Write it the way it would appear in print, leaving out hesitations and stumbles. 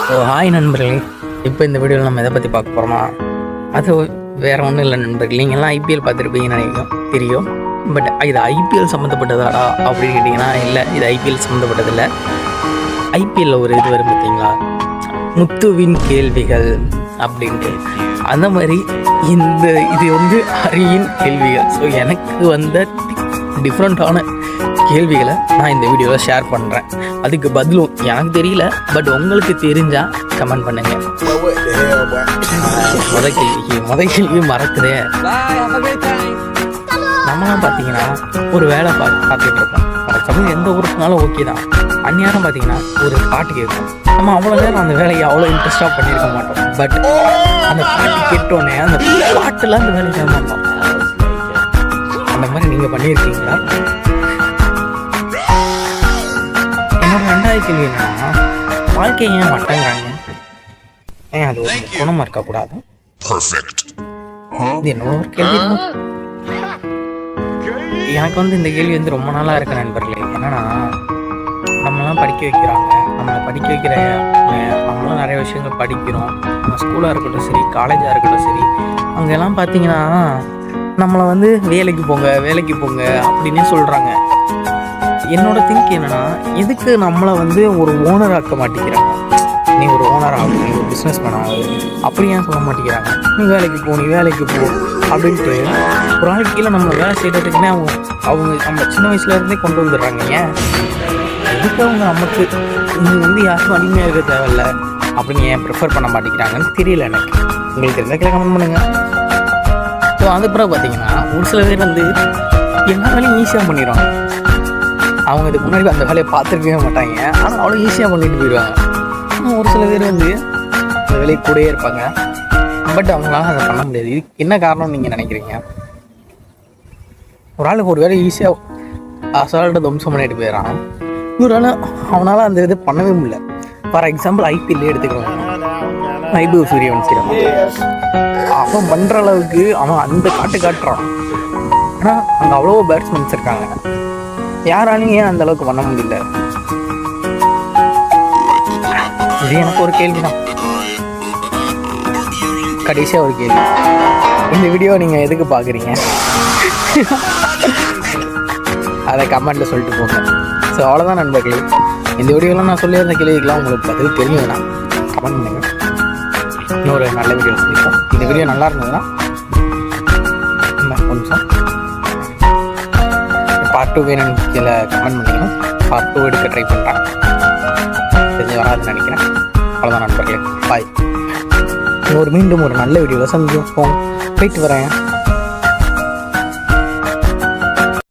Hi நண்பர்களே, இப்போ இந்த வீடியோவில் நம்ம எதை பற்றி பார்க்க போகிறோமா, அது வேறு ஒன்றும் இல்லை நண்பர்கள். நீங்கள்லாம் ஐபிஎல் பார்த்துருப்பீங்கன்னு நினைக்கிறோம், தெரியும். பட் இது ஐபிஎல் சம்மந்தப்பட்டதாடா அப்படின்னு கேட்டிங்கன்னா இல்லை, இது ஐபிஎல் சம்மந்தப்பட்டதில்லை. ஐபிஎல்லில் ஒரு இது வரும் பார்த்தீங்களா, முத்துவின் கேள்விகள் அப்படின்ட்டு. அந்த மாதிரி இது வந்து ஹரியின் கேள்விகள். ஸோ எனக்கு வந்த டிஃப்ரெண்ட்டான கேள்விகளை நான் இந்த வீடியோவில் ஷேர் பண்ணுறேன். அதுக்கு பதிலும் எனக்கு தெரியல, பட் உங்களுக்கு தெரிஞ்சால் கமெண்ட் பண்ணுங்கள். முத கேள்வி மறக்குதே. நம்மளாம் பார்த்தீங்கன்னா ஒரு வேலை பார்த்துட்டு இருப்போம். சமயம் எந்த ஊருக்குனாலும் ஓகே தான். அந்நேரம் பார்த்தீங்கன்னா ஒரு பாட்டு கேட்கும். நம்ம அவ்வளோ நேரம் அந்த வேலையை அவ்வளோ இன்ட்ரெஸ்டாக பண்ணியிருக்க மாட்டோம். பட் அந்த பாட்டு கேட்டோன்னே அந்த பாட்டில் அந்த வேலையை செய்ய மாட்டோம். அந்த மாதிரி நீங்கள் பண்ணியிருக்கீங்களா? என்னோட ரெண்டாவது கேள்வி என்னன்னா, வாழ்க்கை ஏன் மட்டங்கிறாங்க? ஏன் அது ஒரு குணமாக இருக்கக்கூடாது? இது என்னோட ஒரு கேள்வி. எனக்கு வந்து இந்த கேள்வி வந்து ரொம்ப நாளாக இருக்கு நண்பர்களே. என்னன்னா, நம்மளாம் படிக்க வைக்கிறாங்க, நம்மளை படிக்க வைக்கிற நம்மளாம் நிறைய விஷயங்கள் படிக்கிறோம். நம்ம ஸ்கூலாக இருக்கட்டும் சரி, காலேஜாக இருக்கட்டும் சரி, அங்கெல்லாம் பார்த்தீங்கன்னா நம்மளை வந்து வேலைக்கு போங்க அப்படின்னே சொல்கிறாங்க. என்னோட திங்க் என்னென்னா, எதுக்கு நம்மளை வந்து ஒரு ஓனர் ஆக்க மாட்டேங்கிறாங்க? நீ ஒரு ஓனர் ஆகும், நீ ஒரு பிஸ்னஸ் மேன் ஆகு அப்படி ஏன் சொல்ல மாட்டேங்கிறாங்க? நீ வேலைக்கு போ அப்படின்ட்டு ஒரு ஆள் கீழே நம்ம வேலை செய்கிறதுக்குன்னே அவங்க நம்ம சின்ன வயசுலேருந்தே கொண்டு வந்துடுறாங்க. ஏன் எதுக்கு அவங்க நமக்கு நீ வந்து யாருக்கும் அடிமையாக இருக்க தேவையில்ல அப்படின்னு ஏன் ப்ரிஃபர் பண்ண மாட்டேங்கிறாங்கன்னு தெரியல எனக்கு. உங்களுக்கு தெரிஞ்ச கமெண்ட் பண்ணுங்கள். ஸோ அதுக்கப்புறம் பார்த்தீங்கன்னா ஒரு சில பேர் வந்து எல்லா வேலையும் ஈஸியாக பண்ணிடுவாங்க. அவங்க இதுக்கு முன்னாடி அந்த வேலையை பார்த்துருக்கவே மாட்டாங்க, ஆனால் அவ்வளோ ஈஸியாக பண்ணிட்டு போயிடுவாங்க. ஒரு சில பேர் வந்து அந்த வேலைக்கு கூடயே இருப்பாங்க, பட் அவங்களால அதை பண்ண முடியாது. இது என்ன காரணம்னு நீங்கள் நினைக்கிறீங்க? ஒரு ஆளுக்கு ஒரு வேலை ஈஸியாக அசால்ட்டாக தம்சம் பண்ணிட்டு போயிடறான், இன்னொரு ஆள் அவனால் அந்த இது பண்ணவே முடியல. ஃபார் எக்ஸாம்பிள் ஐபிஎல்லே எடுத்துக்கலாம். வைபவ் சூரியவன்சி அவன் பண்ணுற அளவுக்கு அவன் அந்த காட்டுறான். ஆனால் அங்கே அவ்வளோ பேட்ஸ்மேன்ஸ் இருக்காங்க, யாராலையும் ஏன் அந்த அளவுக்கு பண்ண முடியல? இது எனக்கு ஒரு கேள்வி தான். கடைசியாக ஒரு கேள்வி, இந்த வீடியோ நீங்கள் எதுக்கு பார்க்குறீங்க அதை கமெண்ட்டில் சொல்லிட்டு போங்க. ஸோ அவ்வளோதான் நண்பர்களே, இந்த வீடியோவில் நான் சொல்லியிருந்த கேள்விக்கெல்லாம் உங்களுக்கு பதில் தெரிஞ்சதுன்னா கமெண்ட் பண்ணுங்கள். இன்னொரு நல்ல வீடியோ சந்திப்போம். இந்த வீடியோ நல்லா இருந்ததுன்னா கொஞ்சம் பார்ட் 2 வேணும்னு கீழே கமெண்ட் பண்ணிங்கன்னா பார்ட் 2 எடுக்க ட்ரை பண்ணுறேன். தெரிஞ்சு வராதுன்னு நினைக்கிறேன். அவ்வளோதான் நண்பர்களே, பாய். மீண்டும் ஒரு நல்ல வீடியோவில் சந்திப்போம். போயிட்டு வரேன்.